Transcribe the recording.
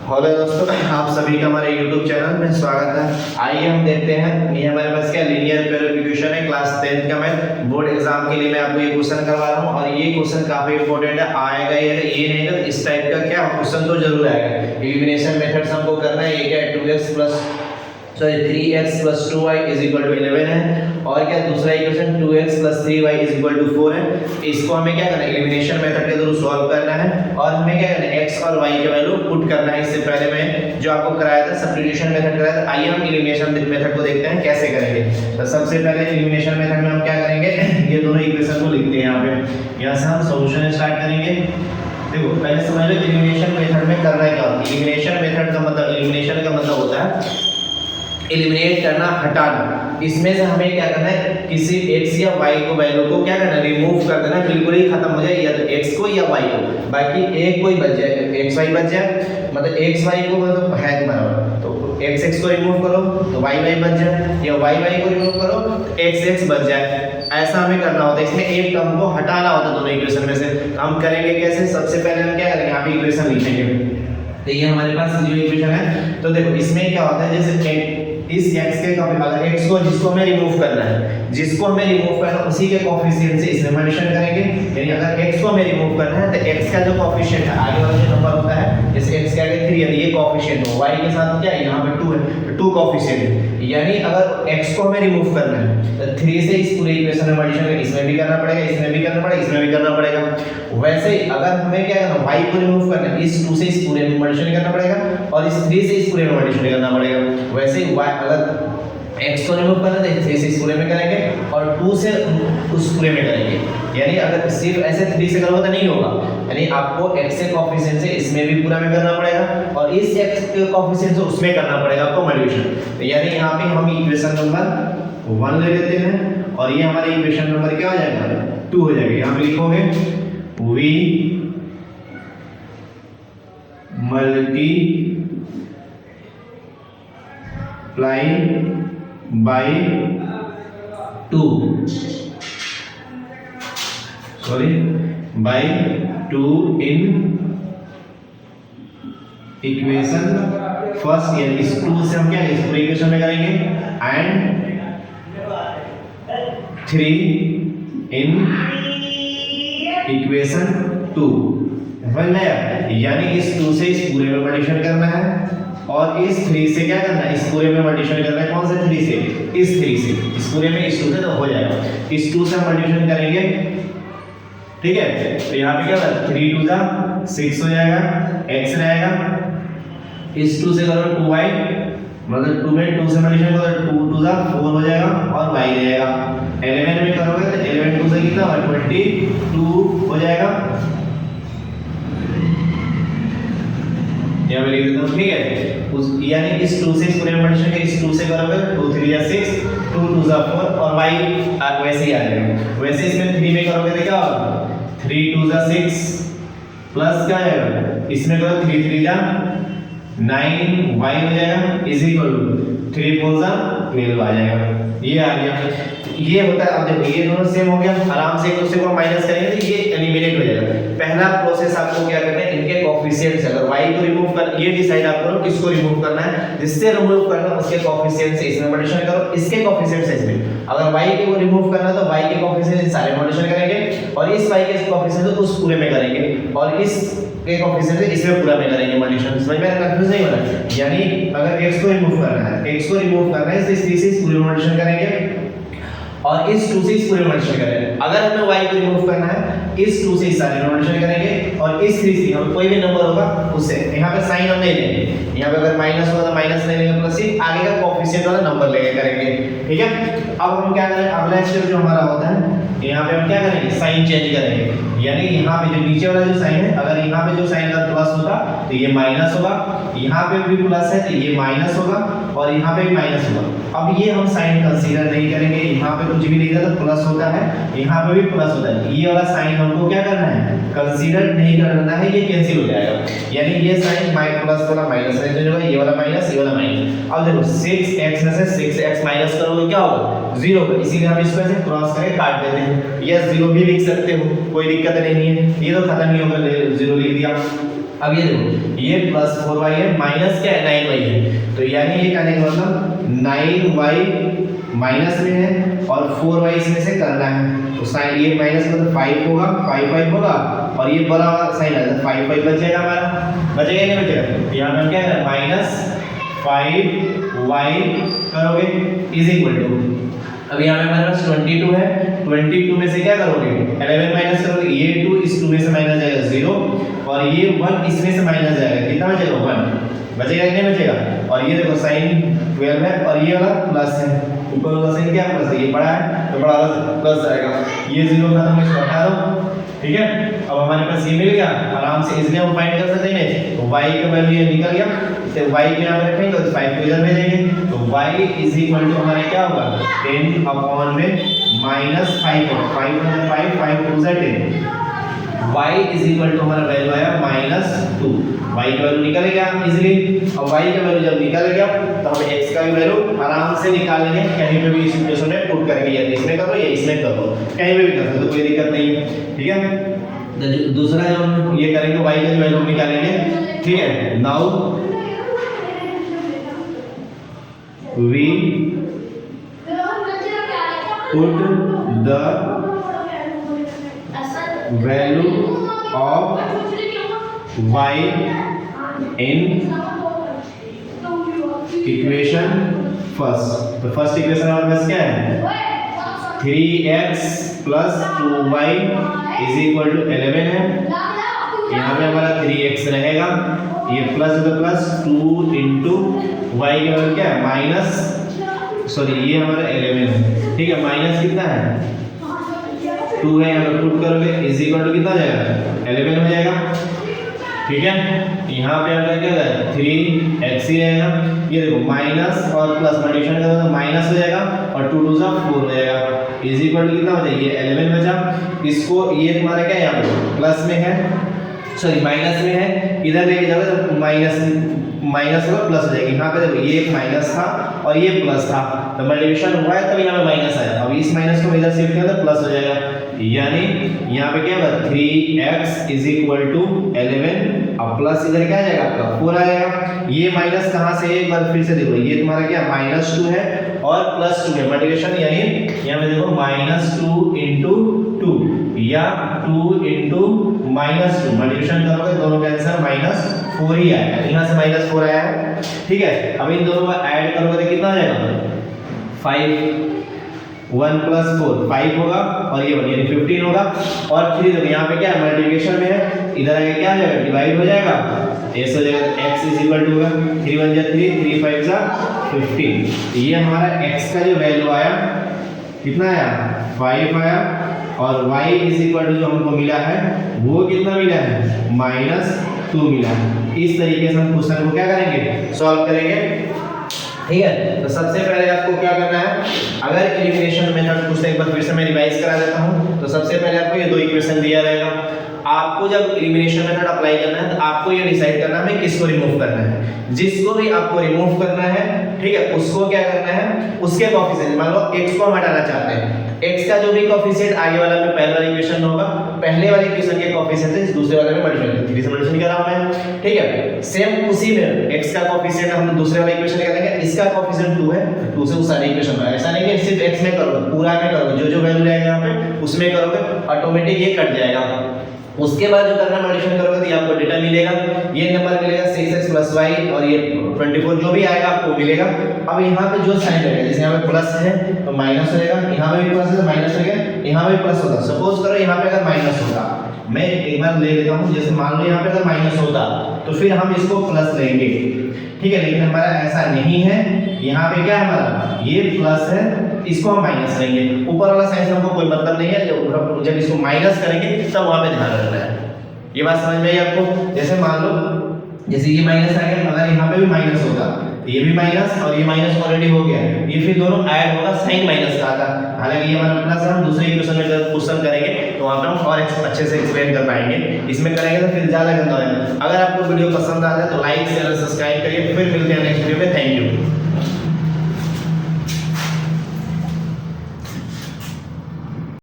Hello दोस्तों, आप सभी का हमारे YouTube चैनल में स्वागत है। आइए हम देखते हैं। ये हमारे पास क्या लीनियर प्यूरिफिकेशन है, क्लास 10 का। मैं बोर्ड एग्जाम के लिए मैं आपको ये क्वेश्चन करवा रहा हूँ और ये क्वेश्चन काफी इंपॉर्टेंट है। आएगा ये नहीं तो इस टाइप का क्या क्वेश्चन तो जरूर आएगा। एलिमिनेशन मेथड्स हमको करना है। ये क्या है 3x + 2y = 11 है। और क्या दूसरा इक्वेशन 2x + 3y = 4 है। इसको हमें क्या करना है, एलिमिनेशन मेथड के थ्रू सॉल्व करना है। और हमें क्या करना है, x और y के वैल्यू पुट करना है। इससे पहले मैं जो आपको कराया था सब्स्टिट्यूशन मेथड कराया था। आइए हम एलिमिनेशन मेथड को देखते हैं कैसे करेंगे। तो सबसे पहले एलिमिनेशन मेथड में हम क्या करेंगे, ये दोनों इक्वेशन को लिखते हैं। यहाँ पे यहाँ से हम सॉल्यूशन स्टार्ट करेंगे। देखो पहले समझ लो एलिमिनेशन मेथड में करना क्या होता है। एलिमिनेशन मेथड का मतलब, एलिमिनेशन का मतलब होता है एलिमिनेट करना, हटाना। इसमें से हमें क्या करना है, किसी x या y को वैल्यू को क्या करना है, रिमूव कर देना। बिल्कुल ही खत्म हो जाए, या तो x को या y को, बाकी एक कोई बच जाए, x y बच जाए। मतलब x y को मतलब है बराबर, तो x x को रिमूव करो तो y y बच जाए, या y y को रिमूव करो तो x x बच जाए। ऐसा हमें करना होता है। इसमें एक टर्म को हटाना होता है दोनों इक्वेशन में से। हम करेंगे कैसे, सबसे पहले हम क्या करेंगे, यहाँ पे इक्वेशन लिखेंगे। तो ये हमारे पास जो इक्वेशन है, तो देखो इसमें क्या होता है, जैसे इस x के अगर x को जिसको हमें रिमूव करना है, जिसको हमें रिमूव करना है उसी के कोएफिशिएंट से इसमें मल्टीप्लाई करेंगे। यानी अगर x को हमें रिमूव करना है तो x का जो कोएफिशिएंट है, आगे वाला जो नंबर होता है, जैसे x के आगे 3 है, ये कोएफिशिएंट हो, y के साथ क्या है, यहाँ पे 2 है, 2 कोएफिशिएंट है। यानी अगर x को हमें रिमूव करना है तो 3 से इस पूरे इक्वेशन में मल्टीप्लाई करेंगे। इसमें भी करना पड़ेगा, इसमें भी करना पड़ेगा, इसमें भी करना पड़ेगा। वैसे ही अगर हमें क्या करना, y को रिमूव करना है, इस 2 से इस पूरे में मल्टीप्लाई करना पड़ेगा और इस 3 से इस पूरे में मल्टीप्लाई करना पड़ेगा। वैसे ही y अगर x को रिमूव करना है तो 3 से इस पूरे में करेंगे और 2 से उस पूरे में करेंगे। यानी अगर सिर्फ ऐसे 3 से करोगे तो नहीं होगा। यानी आपको x के कोएफिशिएंट से इसमें भी पूरा में करना पड़ेगा और इस x के कोएफिशिएंट से उसमें करना पड़ेगा आपको मल्टीप्लिकेशन। तो यानी यहाँ पे हम इक्वेशन नंबर 1 ले लेते हैं और ये हमारी इक्वेशन नंबर क्या हो जाएगा, 2 हो जाएगा। यहाँ पे लिखोगे v multiply by 2 by 2 in equation first. यानी इस 2 से हम क्या इस पूरे इक्वेशन में करेंगे एंड 3 इन इक्वेशन 2। समझ में आया? यानी इस 2 से इस पूरे में मल्टीप्लाई करना है और इस 3 से क्या करना है, इस पूरे में मल्टीप्लाई करना है। कौन से 3 से, इस 3 से, इस पूरे में इस 2 से तो हो जाएगा। इस 2 से हम मल्टीप्लाई करेंगे, ठीक है। तो यहाँ पे क्या होगा, 3 2 6 हो जाएगा, x रहेगा। इस 2 से करो 2y, मतलब 2 में 2 से मल्टीप्लाई करो 2 2 4 हो जाएगा और y रहेगा। 11 में करोगे तो 11 2 से कितना होगा, 22 हो जाएगा। यहाँ पे लिख देता हूँ, ठीक है। यानी इस 2 से इस पूरे में मल्टीप्लाई करके इस 2 से करोगे 2 3 या 6, 2 2 4 और y वैसे ही आ जाएगा। वैसे इसमें 3 में करोगे तो क्या होगा, 3 2 6 प्लस क्या आएगा, इसमें करो 3 3 9 y हो जाएगा इज इक्वल टू 3 4 12 आ जाएगा। ये आ गया। ये होता है। अब देखो ये दोनों सेम हो गया, आराम से एक दूसरे को माइनस करेंगे तो ये एलिमिनेट हो जाएगा। पहला प्रोसेस आपको क्या करना है, इनके कोएफिशिएंट से अगर y को रिमूव कर, ये डिसाइड आप करो किसको रिमूव करना है। जिससे रिमूव करना है उसके कोएफिशिएंट से इसमें मल्टीप्लाई करो, इसके कोएफिशिएंट से इसमें। अगर y को रिमूव करना है तो y के कोएफिशिएंट से सारे मल्टीप्लाई करेंगे और इस y के कोएफिशिएंट से उस पूरे में करेंगे और इस के कोएफिशिएंट से इसमें पूरा में करेंगे मल्टीप्लिकेशन। समझ में कंफ्यूज नहीं होना। यानी अगर x को रिमूव करना है, x को रिमूव करना है तो इस 3 से इस पूरे में मल्टीप्लिकेशन करेंगे और इस 2 से इस पूरे में मल्टीप्लाई करेंगे। अगर हमें y को रिमूव करना है, इस 2 से इस सारे में मल्टीप्लाई करेंगे और इस 3 से हम कोई भी नंबर होगा उससे। यहाँ पे साइन हम नहीं लेंगे, यहाँ पे अगर माइनस होगा तो माइनस नहीं लेंगे, प्लस सिर्फ आगे का कोएफिशिएंट वाला नंबर लेके करेंगे, ठीक है। अब हम क्या करेंगे, अगला स्टेप जो हमारा होता है, यहाँ पे हम क्या करेंगे, साइन चेंज करेंगे। यानी यहाँ पे जो नीचे वाला जो साइन है, अगर यहाँ पे जो साइन अगर प्लस होगा तो ये माइनस होगा, यहाँ पे भी प्लस है तो ये माइनस होगा और यहाँ पे भी माइनस होगा। अब ये हम साइन कंसीडर नहीं करेंगे, यहाँ पे कुछ भी नहीं रहता तो प्लस होता है, यहाँ पे भी प्लस होता है। ये वाला साइन हमको क्या करना है, कंसीडर नहीं करना है, ये कैंसिल हो जाएगा। यानी ये साइन प्लस वाला माइनस है, जो ये वाला माइनस, ये वाला माइनस। अब देखो 6x में से 6x माइनस करोगे क्या होगा, 0 होगा। इसीलिए हम इसको ऐसे क्रॉस करके काट देते हैं। या 0 भी लिख सकते हो, कोई दिक्कत नहीं है। ये तो खत्म ही होगा, 0 लिख दिया। अब ये देखो ये प्लस 4y है माइनस क्या है 9y है, तो यानी ये कहने का मतलब 9y माइनस में है और 4y इसमें से करना है, तो साइन ये माइनस मतलब 5 होगा, 5 होगा और ये बड़ा वाला साइन है तो 5 बच जाएगा हमारा, बचेगा नहीं बचेगा, यहाँ पे हम क्या है -5y करोगे इज इक्वल टू, अब यहाँ पे हमारे पास 22 है, 22 में से क्या करोगे 11 माइनस करोगे, ये 2 इस 2 में से माइनस जाएगा 0 और ये 1 इसमें से माइनस जाएगा, कितना बचेगा 1 बचेगा कि नहीं बचेगा, और ये देखो साइन 12 है और ये वाला प्लस है, ऊपर वाला साइन क्या प्लस है, ये बड़ा है तो बड़ा वाला प्लस जाएगा, ये 0 खत्म इसको हटा दो, ठीक है। अब हमारे पास ये मिल गया आराम से, इसलिए हम फाइंड कर सकते हैं तो y का वैल्यू ये निकल गया, तो y के यहाँ पे रखेंगे तो 5 को इधर भेजेंगे, तो y इज इक्वल टू हमारे क्या होगा 10 अपॉन में -5 होगा, 5 मतलब 5 5 2 से 10, y इज इक्वल टू हमारा वैल्यू आया -2, y का वैल्यू निकल गया इजीली, अब y का वैल्यू जब निकल गया तो हम x का भी वैल्यू आराम से निकाल लेंगे, कहीं पे भी इस इक्वेशन में पुट करके, या इसमें करो या इसमें करो, कहीं पे भी कर सकते हो कोई दिक्कत नहीं है, ठीक है। दूसरा जो हम ये करेंगे y का वैल्यू निकालेंगे, ठीक है। Now we put the value of y in equation first, तो फर्स्ट इक्वेशन हमारे पास क्या है 3x plus 2y is equal to 11 है, यहाँ पे हमारा 3x रहेगा, ये प्लस तो प्लस 2 इंटू वाई का वैल्यू क्या है माइनस, सॉरी ये हमारा 11 है, ठीक है, माइनस कितना है 2 है, यहाँ पे पुट करोगे इज इक्वल टू कितना हो जाएगा 11 हो जाएगा, ठीक है। यहाँ पे हमारा क्या है 3x ही रहेगा, ये देखो माइनस और प्लस मल्टीप्लिकेशन करोगे तो माइनस हो जाएगा और 2 2 4 हो जाएगा, इज इक्वल टू कितना हो जाएगा ये 11 बचा, इसको ये तुम्हारा क्या है यहाँ पे प्लस में है, सॉरी माइनस में है, इधर लेके जाओगे तो माइनस होगा प्लस हो जाएगा, यहाँ पे देखो ये एक माइनस था और ये प्लस था, तो मल्टीप्लिकेशन हुआ है तब यहाँ पे माइनस आया, अब इस माइनस को इधर शिफ्ट किया तो प्लस हो जाएगा, यानी यहाँ पे क्या होगा 3x इज इक्वल टू 11, अब प्लस इधर क्या आ जाएगा आपका 4 आ जाएगा, ये माइनस कहाँ से एक बार फिर से देखो, ये तुम्हारा क्या -2 है और +2 है मल्टीप्लिकेशन, यानी यहाँ पे देखो -2 इंटू 2 या 2 इंटू -2 मल्टीप्लिकेशन करोगे दोनों का आंसर -4 ही आएगा, यहाँ से -4 आया है, ठीक है। अब इन दोनों को ऐड करोगे तो कितना आ जाएगा 5 1 + 4 5 होगा और ये 1 यानी 15 होगा, और फिर देखो यहाँ पे क्या है मल्टीप्लिकेशन में है, इधर आगे क्या आ जाएगा डिवाइड हो जाएगा, ऐसे हो जाएगा x इज इक्वल टू होगा 3 1 जा 3 3 5 जा 15, ये हमारा x का जो वैल्यू आया कितना आया 5 आया, और y इज इक्वल टू जो हमको मिला है वो कितना मिला है -2 मिला है। इस तरीके से हम क्वेश्चन को क्या करेंगे सॉल्व करेंगे, ठीक है। तो सबसे पहले आपको क्या करना है, अगर एलिमिनेशन मेथड पूछते एक बार फिर से मैं रिवाइज करा देता हूं, तो सबसे पहले आपको ये दो इक्वेशन दिया रहेगा, आपको जब एलिमिनेशन मेथड अप्लाई करना है तो आपको ये डिसाइड करना है किसको रिमूव करना है, जिसको भी आपको रिमूव करना है, ठीक है, उसको क्या करना है उसके कोएफिशिएंट, मान लो x को हम हटाना चाहते हैं, x का जो भी कोएफिशिएंट आगे वाला में पहले वाला इक्वेशन होगा, पहले वाले इक्वेशन के कोएफिशिएंट से दूसरे वाले में मल्टीप्लाई 3 से मल्टीप्लाई कर रहा हूं मैं, ठीक है। सेम उसी में x का कोएफिशिएंट हम दूसरे वाले इक्वेशन में करेंगे, इसका कोएफिशिएंट 2 है, 2 से उस सारे इक्वेशन में, ऐसा नहीं कि सिर्फ x में करोगे, पूरा में करोगे, जो जो वैल्यू रहेगा यहां पे उसमें करोगे, ऑटोमेटिक ये कट जाएगा। उसके बाद जो करना मल्टीप्लिकेशन करोगे तो ये आपको डेटा मिलेगा, ये नंबर मिलेगा 6x + y और ये 24 जो भी आएगा आपको मिलेगा। अब यहाँ पे जो साइन रहेगा, जैसे यहाँ पे प्लस है तो माइनस हो जाएगा, यहाँ पे भी प्लस है तो माइनस हो जाएगा, यहाँ पे प्लस होगा, सपोज करो यहाँ पे अगर माइनस होता, मैं एक बार ले लेता हूँ, जैसे मान लो यहाँ पे अगर माइनस होता तो फिर हम इसको प्लस लेंगे, ठीक है, लेकिन हमारा ऐसा नहीं है, यहाँ पे क्या है हमारा ये प्लस है, इसको हम माइनस लेंगे, ऊपर वाला साइन से हमको कोई मतलब नहीं है, जब इसको माइनस करेंगे तब वहां पे ध्यान रखना है। ये बात समझ में आई आपको, जैसे मान लो जैसे ये माइनस आ गया, अगर यहाँ पे भी माइनस होगा तो ये भी माइनस और ये माइनस ऑलरेडी हो गया, ये फिर दोनों ऐड होगा, साइन माइनस का आता, हालांकि ये हमारा प्लस है, हम दूसरे इक्वेशन में जब क्वेश्चन करेंगे तो वहां पे हम और अच्छे से एक्सप्लेन कर पाएंगे, इसमें करेंगे तो फिर ज्यादा गंदा होगा। अगर आपको वीडियो पसंद आता है तो लाइक शेयर सब्सक्राइब करिए, फिर मिलते हैं नेक्स्ट वीडियो में, थैंक यू।